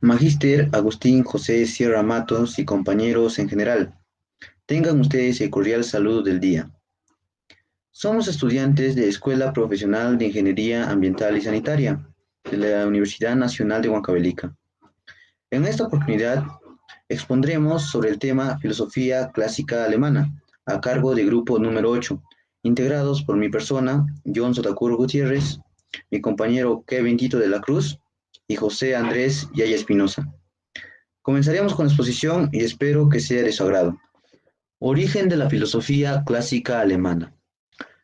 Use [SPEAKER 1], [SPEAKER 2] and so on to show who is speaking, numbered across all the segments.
[SPEAKER 1] Magíster Agustín José Sierra Matos y compañeros en general, tengan ustedes el cordial saludo del día. Somos estudiantes de Escuela Profesional de Ingeniería Ambiental y Sanitaria de la Universidad Nacional de Huancavelica. En esta oportunidad expondremos sobre el tema Filosofía Clásica Alemana, a cargo del grupo número 8, integrados por mi persona, John Sotacur Gutiérrez, mi compañero Kevin Tito de la Cruz y José Andrés Yaya Espinosa. Comenzaremos con la exposición y espero que sea de su agrado. Origen de la filosofía clásica alemana.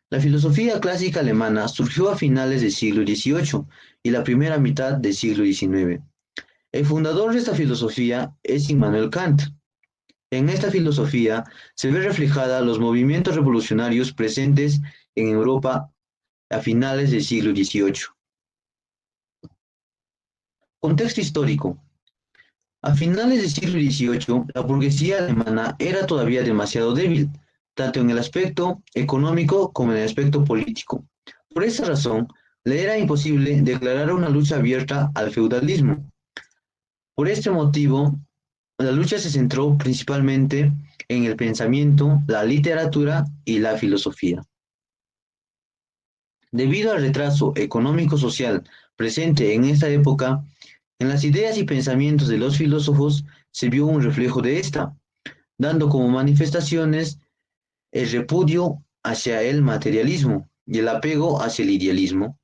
[SPEAKER 1] La filosofía clásica alemana surgió a finales del siglo XVIII y la primera mitad del siglo XIX. El fundador de esta filosofía es Immanuel Kant. En esta filosofía se ve reflejada los movimientos revolucionarios presentes en Europa a finales del siglo XVIII. Contexto histórico. A finales del siglo XVIII, la burguesía alemana era todavía demasiado débil, tanto en el aspecto económico como en el aspecto político. Por esa razón, le era imposible declarar una lucha abierta al feudalismo. Por este motivo, la lucha se centró principalmente en el pensamiento, la literatura y la filosofía. Debido al retraso económico-social presente en esta época, en las ideas y pensamientos de los filósofos se vio un reflejo de esta, dando como manifestaciones el repudio hacia el materialismo y el apego hacia el idealismo.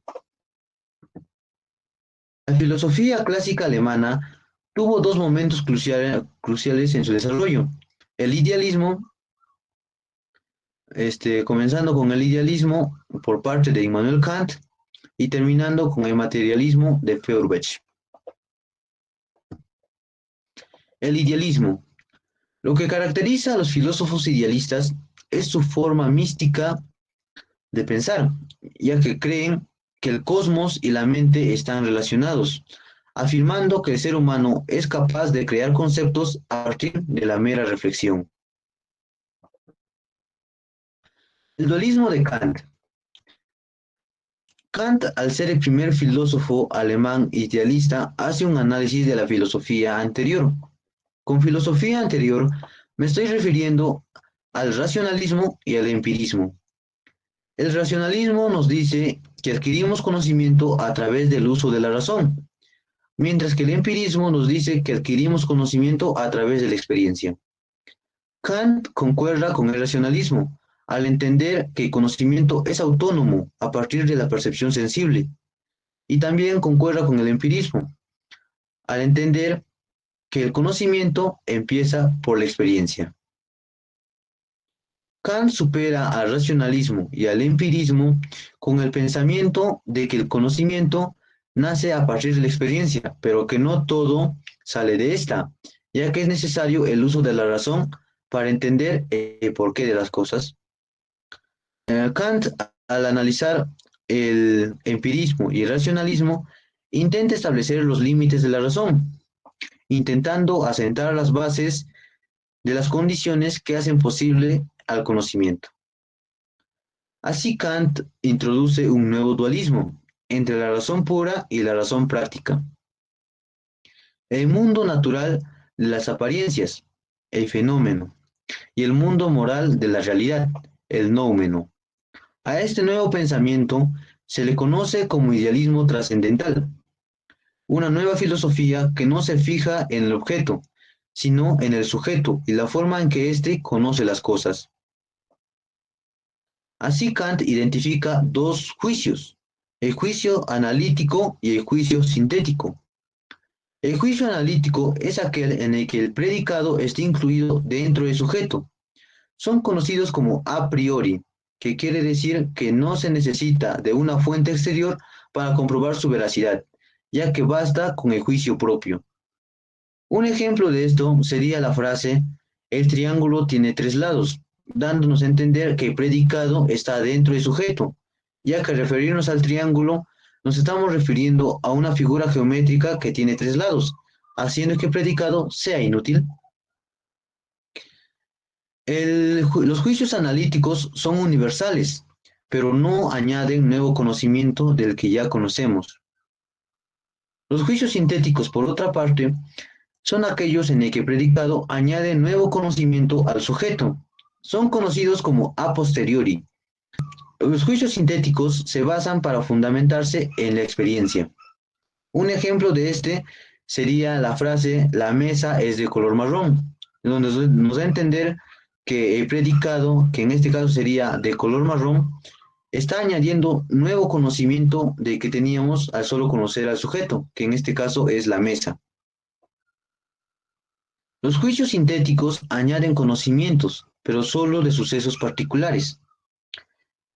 [SPEAKER 1] La filosofía clásica alemana tuvo dos momentos cruciales en su desarrollo. El idealismo, comenzando con el idealismo por parte de Immanuel Kant y terminando con el materialismo de Feuerbach. El idealismo. Lo que caracteriza a los filósofos idealistas es su forma mística de pensar, ya que creen que el cosmos y la mente están relacionados, afirmando que el ser humano es capaz de crear conceptos a partir de la mera reflexión. El dualismo de Kant. Kant, al ser el primer filósofo alemán idealista, hace un análisis de la filosofía anterior. Con filosofía anterior me estoy refiriendo al racionalismo y al empirismo. El racionalismo nos dice que adquirimos conocimiento a través del uso de la razón, mientras que el empirismo nos dice que adquirimos conocimiento a través de la experiencia. Kant concuerda con el racionalismo, al entender que el conocimiento es autónomo a partir de la percepción sensible, y también concuerda con el empirismo, al entender que el conocimiento empieza por la experiencia. Kant supera al racionalismo y al empirismo con el pensamiento de que el conocimiento nace a partir de la experiencia, pero que no todo sale de esta, ya que es necesario el uso de la razón para entender el porqué de las cosas. Kant, al analizar el empirismo y el racionalismo, intenta establecer los límites de la razón, intentando asentar las bases de las condiciones que hacen posible al conocimiento. Así Kant introduce un nuevo dualismo entre la razón pura y la razón práctica. El mundo natural de las apariencias, el fenómeno, y el mundo moral de la realidad, el noumeno. A este nuevo pensamiento se le conoce como idealismo trascendental, una nueva filosofía que no se fija en el objeto, sino en el sujeto y la forma en que éste conoce las cosas. Así Kant identifica dos juicios, el juicio analítico y el juicio sintético. El juicio analítico es aquel en el que el predicado está incluido dentro del sujeto. Son conocidos como a priori, que quiere decir que no se necesita de una fuente exterior para comprobar su veracidad, ya que basta con el juicio propio. Un ejemplo de esto sería la frase "el triángulo tiene tres lados", dándonos a entender que el predicado está dentro del sujeto, ya que al referirnos al triángulo nos estamos refiriendo a una figura geométrica que tiene tres lados, haciendo que el predicado sea inútil. Los juicios analíticos son universales, pero no añaden nuevo conocimiento del que ya conocemos. Los juicios sintéticos, por otra parte, son aquellos en el que el predicado añade nuevo conocimiento al sujeto. Son conocidos como a posteriori. Los juicios sintéticos se basan para fundamentarse en la experiencia. Un ejemplo de este sería la frase "la mesa es de color marrón", donde nos da a entender que el predicado, que en este caso sería de color marrón, está añadiendo nuevo conocimiento de que teníamos al solo conocer al sujeto, que en este caso es la mesa. Los juicios sintéticos añaden conocimientos, pero solo de sucesos particulares.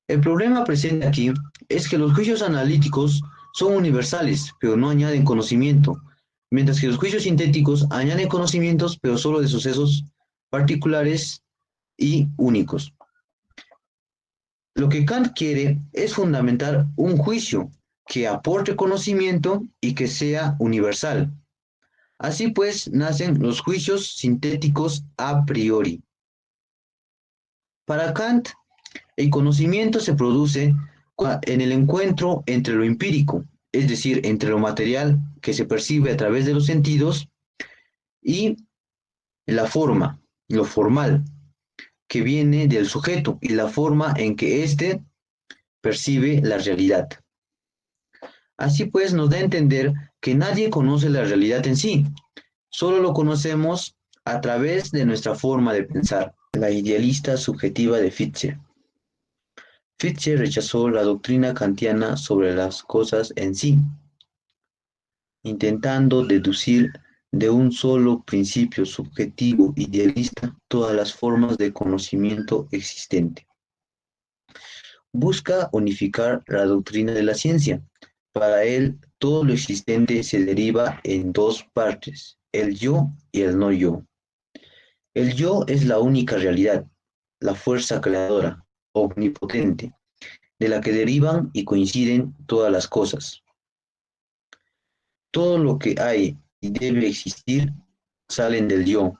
[SPEAKER 1] El problema presente aquí es que los juicios analíticos son universales, pero no añaden conocimiento, mientras que los juicios sintéticos añaden conocimientos, pero solo de sucesos particulares y únicos. Lo que Kant quiere es fundamentar un juicio que aporte conocimiento y que sea universal. Así pues, nacen los juicios sintéticos a priori. Para Kant, el conocimiento se produce en el encuentro entre lo empírico, es decir, entre lo material que se percibe a través de los sentidos, y la forma, lo formal, que viene del sujeto y la forma en que éste percibe la realidad. Así pues, nos da a entender que nadie conoce la realidad en sí, solo lo conocemos a través de nuestra forma de pensar. La idealista subjetiva de Fichte. Fichte rechazó la doctrina kantiana sobre las cosas en sí, intentando deducir de un solo principio subjetivo idealista todas las formas de conocimiento existente. Busca unificar la doctrina de la ciencia. Para él, todo lo existente se deriva en dos partes, el yo y el no yo. El yo es la única realidad, la fuerza creadora, omnipotente, de la que derivan y coinciden todas las cosas. Todo lo que hay y debe existir salen del yo.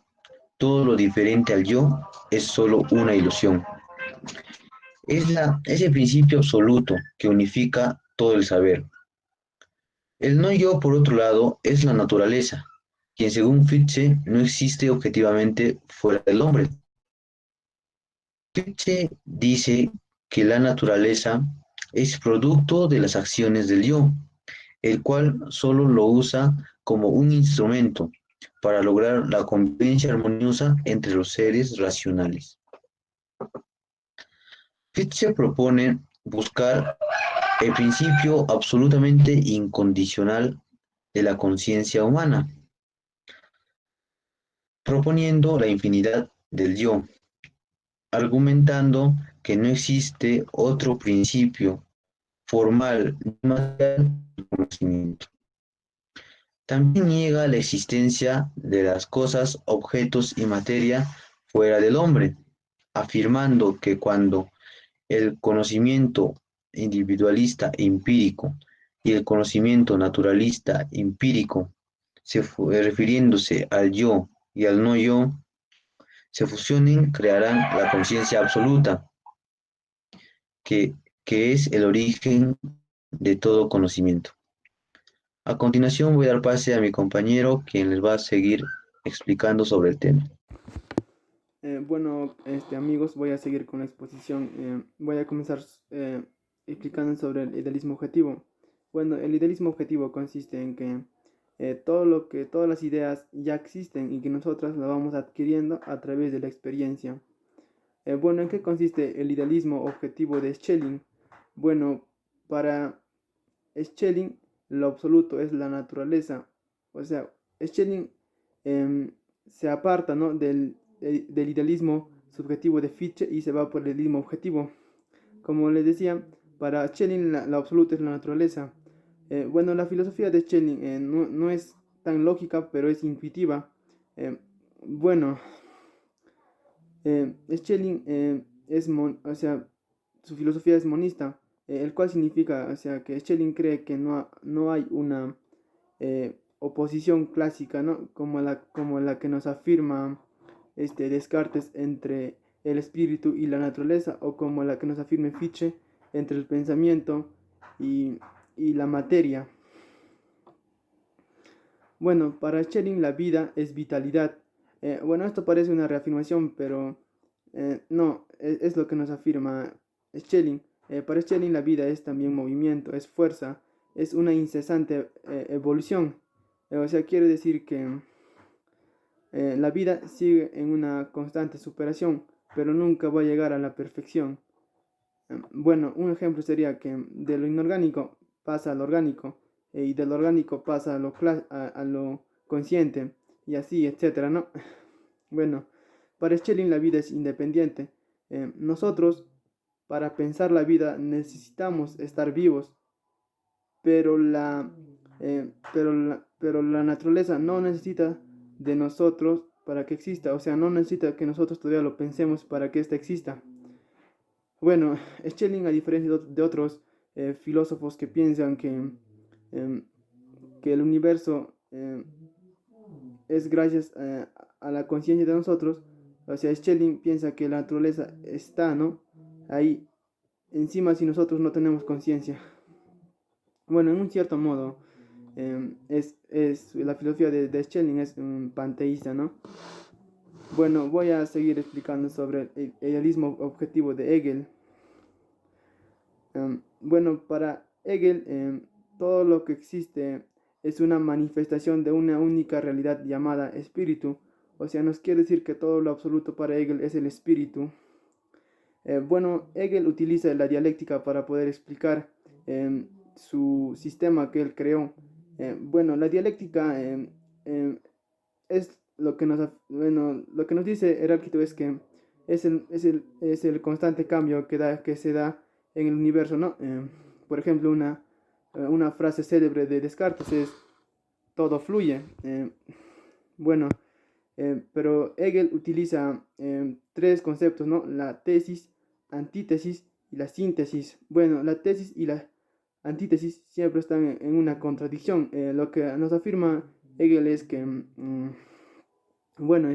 [SPEAKER 1] Todo lo diferente al yo es solo una ilusión. Es el principio absoluto que unifica todo el saber. El no yo, por otro lado, es la naturaleza, quien según Fichte no existe objetivamente fuera del hombre. Fichte dice que la naturaleza es producto de las acciones del yo, el cual solo lo usa como un instrumento para lograr la convivencia armoniosa entre los seres racionales. Fichte propone buscar el principio absolutamente incondicional de la conciencia humana, proponiendo la infinidad del yo, argumentando que no existe otro principio formal ni material del conocimiento. También niega la existencia de las cosas, objetos y materia fuera del hombre, afirmando que cuando el conocimiento individualista empírico y el conocimiento naturalista empírico, refiriéndose al yo y al no yo, se fusionen, crearán la conciencia absoluta, que, que es el origen de todo conocimiento. A continuación voy a dar pase a mi compañero, quien les va a seguir explicando sobre el tema.
[SPEAKER 2] Bueno, amigos, voy a seguir con la exposición. Voy a comenzar explicando sobre el idealismo objetivo. Bueno, el idealismo objetivo consiste en que todas las ideas ya existen y que nosotras las vamos adquiriendo a través de la experiencia. Bueno, ¿en qué consiste el idealismo objetivo de Schelling? Bueno, para Schelling lo absoluto es la naturaleza. O sea, Schelling em, se aparta, ¿no?, del idealismo subjetivo de Fichte y se va por el idealismo objetivo. Como les decía, para Schelling la absoluta es la naturaleza. Bueno, la filosofía de Schelling no es tan lógica, pero es intuitiva. Eh, bueno, Schelling o sea, su filosofía es monista, el cual significa, o sea, que Schelling cree que no hay una oposición clásica, ¿no?, como la que nos afirma Descartes entre el espíritu y la naturaleza, o como la que nos afirma Fichte entre el pensamiento y, y la materia. Bueno, para Schelling la vida es vitalidad. Bueno, esto parece una reafirmación, pero no, es lo que nos afirma Schelling. Para Schelling la vida es también movimiento, es fuerza, es una incesante evolución. O sea, quiere decir que la vida sigue en una constante superación, pero nunca va a llegar a la perfección. Bueno, un ejemplo sería que de lo inorgánico pasa al orgánico, y del orgánico pasa a lo consciente, y así, etcétera, ¿no? Bueno, para Schelling la vida es independiente. Nosotros, para pensar la vida, necesitamos estar vivos, pero pero la naturaleza no necesita de nosotros para que exista, o sea, no necesita que nosotros todavía lo pensemos para que ésta exista. Bueno, Schelling, a diferencia de otros filósofos que piensan em, que el universo es gracias a la conciencia de nosotros, o sea, Schelling piensa que la naturaleza está, ¿no? Ahí encima si nosotros no tenemos conciencia. Bueno, en un cierto modo, la filosofía de Schelling es panteísta, ¿no? Bueno, voy a seguir explicando sobre el idealismo objetivo de Hegel. Bueno, para Hegel, todo lo que existe es una manifestación de una única realidad llamada espíritu. O sea, nos quiere decir que todo lo absoluto para Hegel es el espíritu. Bueno, Hegel utiliza la dialéctica para poder explicar su sistema que él creó. Bueno, la dialéctica es lo que nos dice Heráclito es que es el constante cambio que se da en el universo, ¿no? Por ejemplo, una frase célebre de Descartes es todo fluye. Bueno, pero Hegel utiliza tres conceptos, ¿no? La tesis, antítesis y la síntesis. Bueno, la tesis y la antítesis siempre están en una contradicción. Lo que nos afirma Hegel es que, bueno,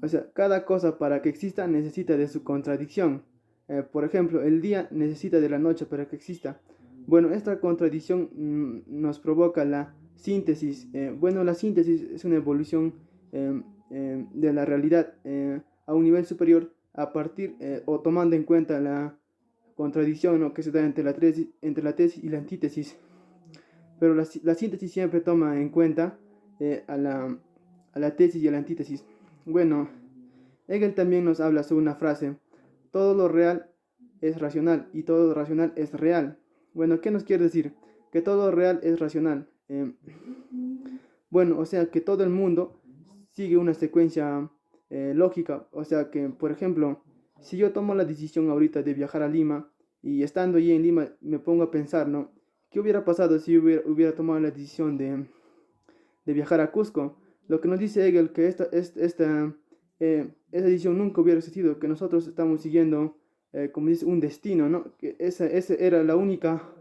[SPEAKER 2] o sea, cada cosa para que exista necesita de su contradicción. Por ejemplo, el día necesita de la noche para que exista. Bueno, esta contradicción nos provoca la síntesis. Bueno, la síntesis es una evolución de la realidad a un nivel superior a partir o tomando en cuenta la contradicción, ¿no?, que se da entre la tesis y la antítesis. Pero la síntesis siempre toma en cuenta a la tesis y a la antítesis. Bueno, Hegel también nos habla sobre una frase: todo lo real es racional y todo lo racional es real. Bueno, ¿qué nos quiere decir? Que todo lo real es racional. Bueno, o sea que todo el mundo sigue una secuencia lógica. O sea que, por ejemplo, si yo tomo la decisión ahorita de viajar a Lima y estando allí en Lima me pongo a pensar, ¿no? ¿Qué hubiera pasado si hubiera tomado la decisión de viajar a Cusco? Lo que nos dice Hegel que esa decisión nunca hubiera existido, que nosotros estamos siguiendo, como dice, un destino, ¿no? Que esa era la única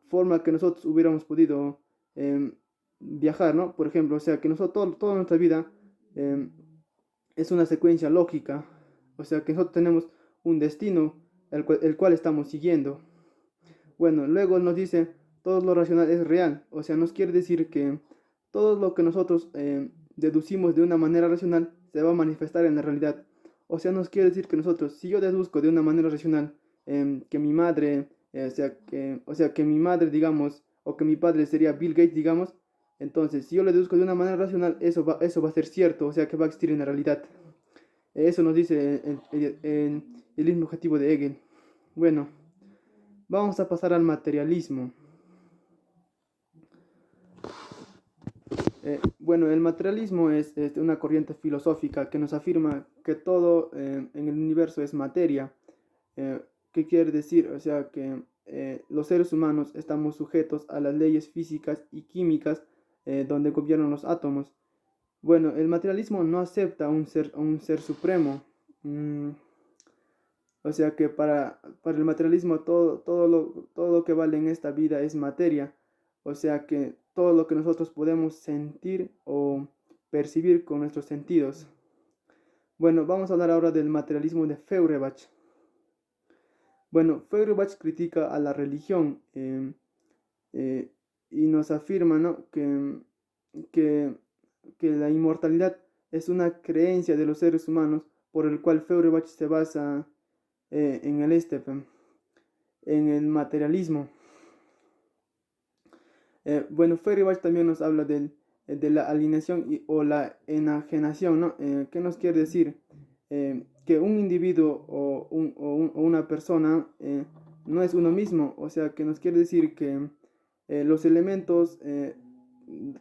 [SPEAKER 2] forma que nosotros hubiéramos podido viajar, ¿no? Por ejemplo, o sea, que nosotros, toda nuestra vida eh, es una secuencia lógica, o sea, que nosotros tenemos un destino el cual estamos siguiendo. Bueno, luego nos dice, todo lo racional es real, o sea, nos quiere decir que todo lo que nosotros deducimos de una manera racional se va a manifestar en la realidad. O sea, nos quiere decir que nosotros, si yo deduzco de una manera racional que mi madre, o sea, que mi madre, digamos, o que mi padre sería Bill Gates, digamos, entonces, si yo lo deduzco de una manera racional, eso va a ser cierto, o sea, que va a existir en la realidad. Eso nos dice el mismo objetivo de Hegel. Bueno, vamos a pasar al materialismo. Bueno, el materialismo es una corriente filosófica que nos afirma que todo en el universo es materia. ¿Qué quiere decir? O sea, que los seres humanos estamos sujetos a las leyes físicas y químicas donde gobiernan los átomos. Bueno, el materialismo no acepta un ser supremo. Mm, o sea que para el materialismo todo lo que vale en esta vida es materia. O sea que todo lo que nosotros podemos sentir o percibir con nuestros sentidos. Bueno, vamos a hablar ahora del materialismo de Feuerbach. Bueno, Feuerbach critica a la religión. y nos afirma, ¿no? que, que la inmortalidad es una creencia de los seres humanos por el cual Feuerbach se basa en en el materialismo. Bueno, Feuerbach también nos habla de la alineación o la enajenación, ¿no? ¿Qué nos quiere decir? Que un individuo o una persona no es uno mismo, o sea, que nos quiere decir que los elementos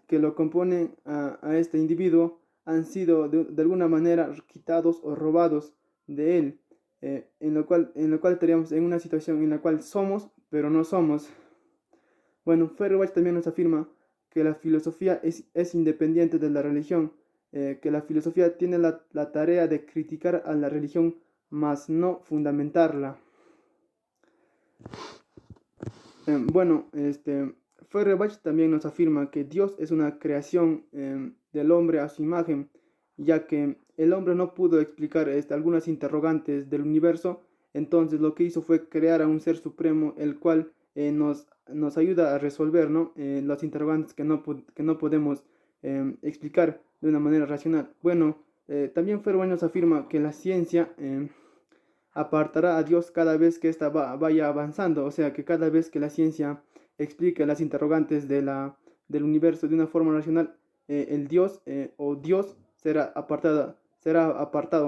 [SPEAKER 2] que lo componen a este individuo han sido de alguna manera quitados o robados de él, en lo cual estaríamos en una situación en la cual somos, pero no somos. Bueno, Feuerbach también nos afirma que la filosofía es independiente de la religión, que la filosofía tiene la tarea de criticar a la religión, mas no fundamentarla. Bueno, Feuerbach también nos afirma que Dios es una creación del hombre a su imagen, ya que el hombre no pudo explicar algunas interrogantes del universo, entonces lo que hizo fue crear a un ser supremo, el cual nos ayuda a resolver, ¿no? Las interrogantes que no podemos explicar de una manera racional. Bueno, también Feuerbach nos afirma que la ciencia apartará a Dios cada vez que ésta vaya avanzando, o sea que cada vez que la ciencia explique las interrogantes del universo de una forma racional, el Dios o Dios será apartado,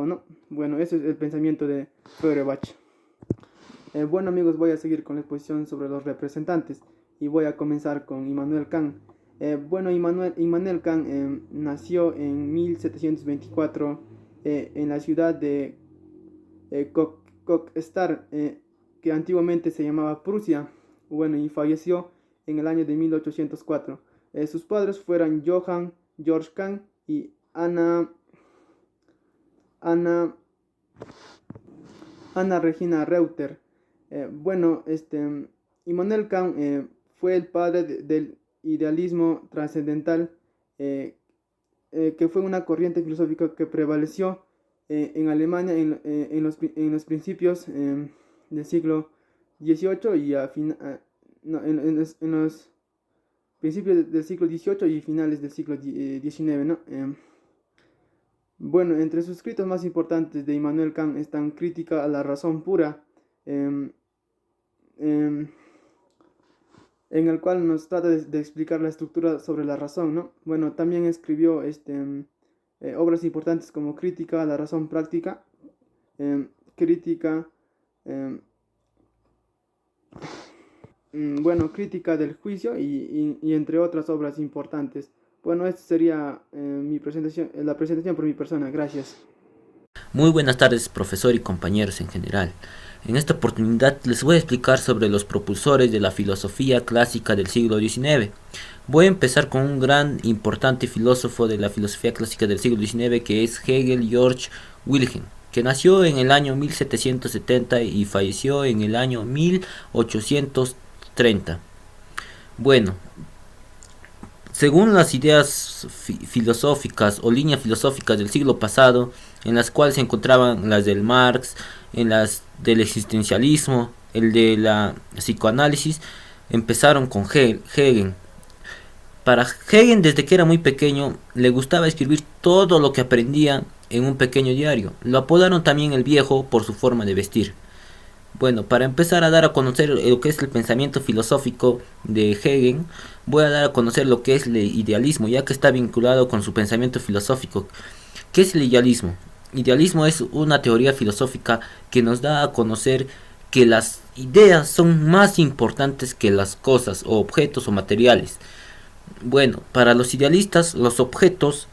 [SPEAKER 2] ¿no? Bueno, ese es el pensamiento de Feuerbach. Bueno amigos, voy a seguir con la exposición sobre los representantes y voy a comenzar con Immanuel Kant. Bueno, Immanuel Kant nació en 1724 en la ciudad de Kokstadt, que antiguamente se llamaba Prusia, bueno, y falleció en el año de 1804. Sus padres fueron Johann Georg Kant y Anna Regina Reuter. Bueno, Immanuel Kant fue el padre del idealismo trascendental, que fue una corriente filosófica que prevaleció en Alemania en los principios del siglo XVIII y no, en los principios del siglo XVIII y finales del siglo XIX, ¿no? Bueno, entre sus escritos más importantes de Immanuel Kant están Crítica a la razón pura, en el cual nos trata de explicar la estructura sobre la razón, ¿no? Bueno, también escribió obras importantes como Crítica a la razón práctica, Crítica, bueno, Crítica del juicio y entre otras obras importantes. Bueno, esta sería mi presentación, la presentación por mi persona. Gracias.
[SPEAKER 3] Muy buenas tardes, profesor y compañeros en general. En esta oportunidad les voy a explicar sobre los propulsores de la filosofía clásica del siglo XIX. Voy a empezar con un gran importante filósofo de la filosofía clásica del siglo XIX, que es Hegel Georg Wilhelm, que nació en el año 1770 y falleció en el año 1830. Bueno, según las ideas filosóficas o líneas filosóficas del siglo pasado, en las cuales se encontraban las del Marx, en las del existencialismo, el de la psicoanálisis, empezaron con Hegel. Para Hegel, desde que era muy pequeño, le gustaba escribir todo lo que aprendía en un pequeño diario. Lo apodaron también el Viejo por su forma de vestir. Bueno, para empezar a dar a conocer lo que es el pensamiento filosófico de Hegel, voy a dar a conocer lo que es el idealismo, ya que está vinculado con su pensamiento filosófico. ¿Qué es el idealismo? Idealismo es una teoría filosófica que nos da a conocer que las ideas son más importantes que las cosas o objetos o materiales. Bueno, para los idealistas, los objetos,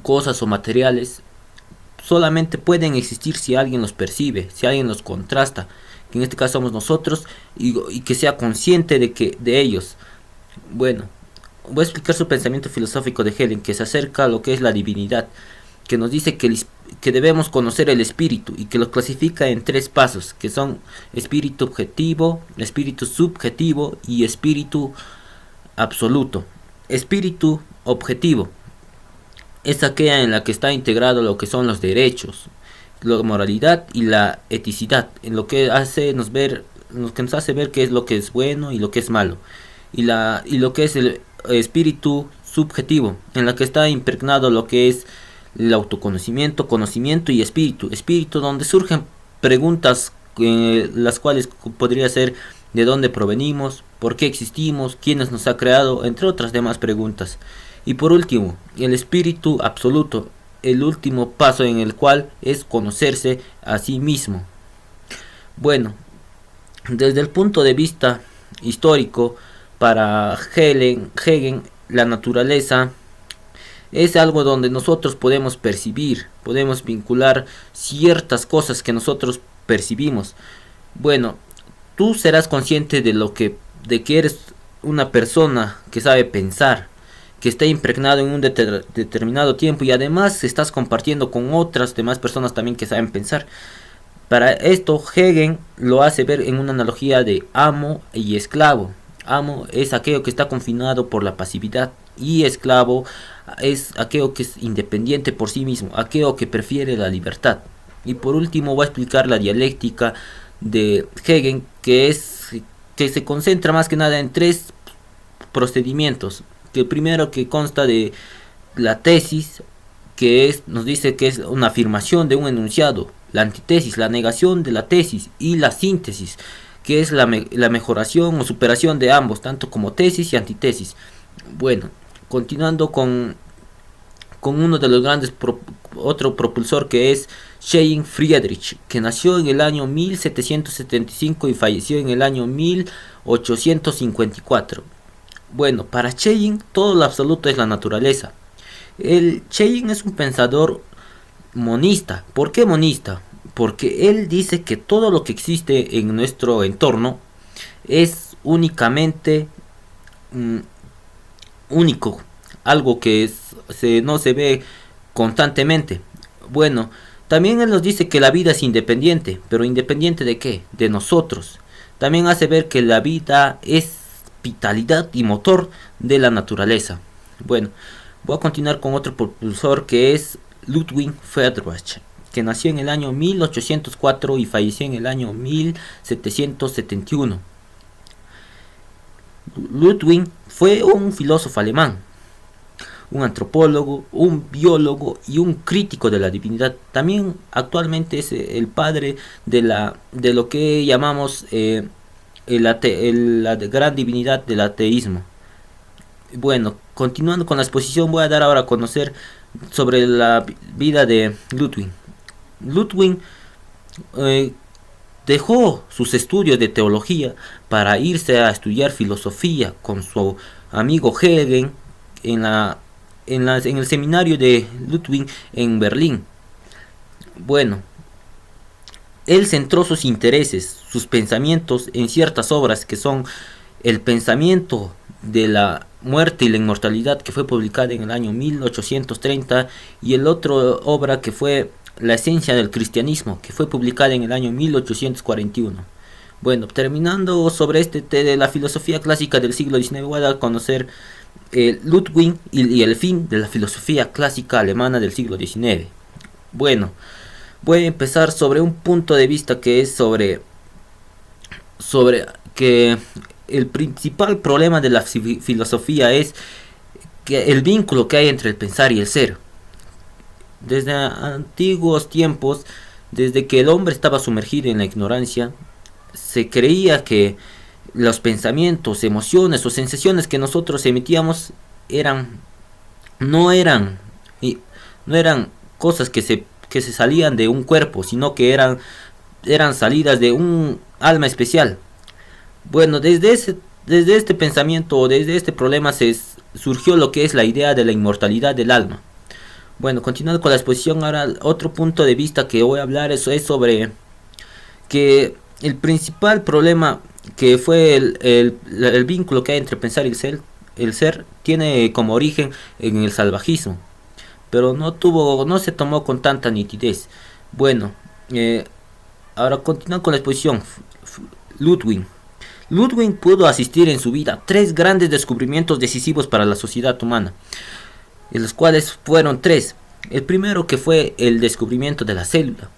[SPEAKER 3] cosas o materiales solamente pueden existir si alguien los percibe, si alguien los contrasta, que en este caso somos nosotros, y que sea consciente de ellos. Bueno, voy a explicar su pensamiento filosófico de Hegel, que se acerca a lo que es la divinidad, que nos dice que debemos conocer el espíritu y que lo clasifica en 3 pasos, que son espíritu objetivo, espíritu subjetivo y espíritu absoluto. Espíritu objetivo es aquella en la que está integrado lo que son los derechos, la moralidad y la eticidad, en lo que nos hace ver qué es lo que es bueno y lo que es malo. y lo que es el espíritu subjetivo, en la que está impregnado lo que es el autoconocimiento, conocimiento y espíritu. Espíritu donde surgen preguntas, las cuales podría ser de dónde provenimos, por qué existimos, quiénes nos ha creado, entre otras demás preguntas. Y por último, el espíritu absoluto, el último paso en el cual es conocerse a sí mismo. Bueno, desde el punto de vista histórico, para Hegel, la naturaleza es algo donde nosotros podemos percibir, podemos vincular ciertas cosas que nosotros percibimos. Bueno, tú serás consciente de que eres una persona que sabe pensar, que está impregnado en un determinado tiempo, y además estás compartiendo con otras demás personas también que saben pensar. Para esto Hegel lo hace ver en una analogía de amo y esclavo. Amo es aquello que está confinado por la pasividad, y esclavo es aquello que es independiente por sí mismo, aquello que prefiere la libertad. Y por último voy a explicar la dialéctica de Hegel, que se concentra más que nada en tres procedimientos. El primero, que consta de la tesis, nos dice que es una afirmación de un enunciado; la antitesis, la negación de la tesis; y la síntesis, que es la mejoración o superación de ambos, tanto como tesis y antitesis. Bueno, continuando con uno de los grandes, otro propulsor, que es Schelling Friedrich, que nació en el año 1775 y falleció en el año 1854. Bueno, para Schelling todo lo absoluto es la naturaleza. Schelling es un pensador monista. ¿Por qué monista? Porque él dice que todo lo que existe en nuestro entorno es únicamente único, algo que no se ve constantemente. Bueno, también él nos dice que la vida es independiente, pero ¿independiente de qué? De nosotros. También hace ver que la vida es vitalidad y motor de la naturaleza. Bueno, voy a continuar con otro propulsor, que es Ludwig Feuerbach, que nació en el año 1804 y falleció en el año 1771. Ludwig fue un filósofo alemán, un antropólogo, un biólogo y un crítico de la divinidad. También actualmente es el padre de lo que llamamos la gran divinidad del ateísmo. Bueno, continuando con la exposición, voy a dar ahora a conocer sobre la vida de Ludwig. Ludwig dejó sus estudios de teología para irse a estudiar filosofía con su amigo Hegel en el seminario de Ludwig en Berlín. Bueno, él centró sus intereses, sus pensamientos en ciertas obras, que son el pensamiento de la muerte y la inmortalidad, que fue publicada en el año 1830, y el otro obra que fue la esencia del cristianismo, que fue publicada en el año 1841. Bueno, terminando sobre de la filosofía clásica del siglo XIX, voy a dar a conocer Ludwig y el fin de la filosofía clásica alemana del siglo XIX. Bueno, voy a empezar sobre un punto de vista que es sobre que el principal problema de la filosofía es que el vínculo que hay entre el pensar y el ser. Desde antiguos tiempos, desde que el hombre estaba sumergido en la ignorancia, se creía que los pensamientos, emociones o sensaciones que nosotros emitíamos no eran cosas que se salían de un cuerpo, sino que eran salidas de un alma especial. Bueno, desde este pensamiento, o desde este problema, surgió lo que es la idea de la inmortalidad del alma. Bueno, continuando con la exposición, ahora otro punto de vista que voy a hablar es sobre que el principal problema, que fue el vínculo que hay entre pensar y el ser, tiene como origen en el salvajismo, pero no se tomó con tanta nitidez. Bueno, ahora continuando con la exposición, Ludwig pudo asistir en su vida 3 grandes descubrimientos decisivos para la sociedad humana, en los cuales fueron 3. El primero, que fue el descubrimiento de la célula.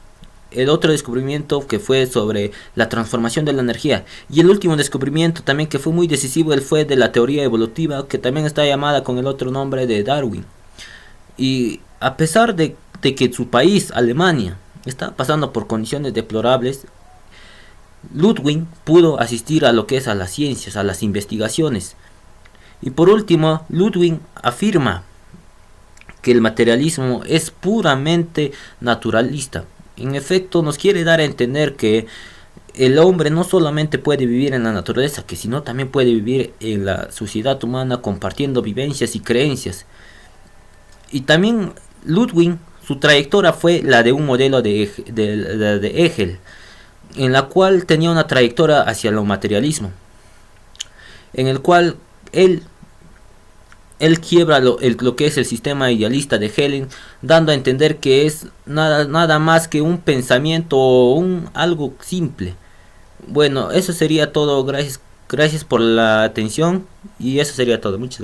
[SPEAKER 3] el otro descubrimiento que fue sobre la transformación de la energía. Y el último descubrimiento también que fue muy decisivo, él fue de la teoría evolutiva, que también está llamada con el otro nombre de Darwin. Y a pesar de que su país, Alemania, está pasando por condiciones deplorables, Ludwig pudo asistir a lo que es a las ciencias, a las investigaciones. Y por último, Ludwig afirma que el materialismo es puramente naturalista. En efecto, nos quiere dar a entender que el hombre no solamente puede vivir en la naturaleza, que sino también puede vivir en la sociedad humana compartiendo vivencias y creencias. Y también Ludwig, su trayectoria fue la de un modelo de Hegel, en la cual tenía una trayectoria hacia lo materialismo, en el cual él quiebra lo que es el sistema idealista de Hegel, dando a entender que es nada más que un pensamiento o algo simple. Bueno, eso sería todo. Gracias por la atención y eso sería todo. Muchas gracias.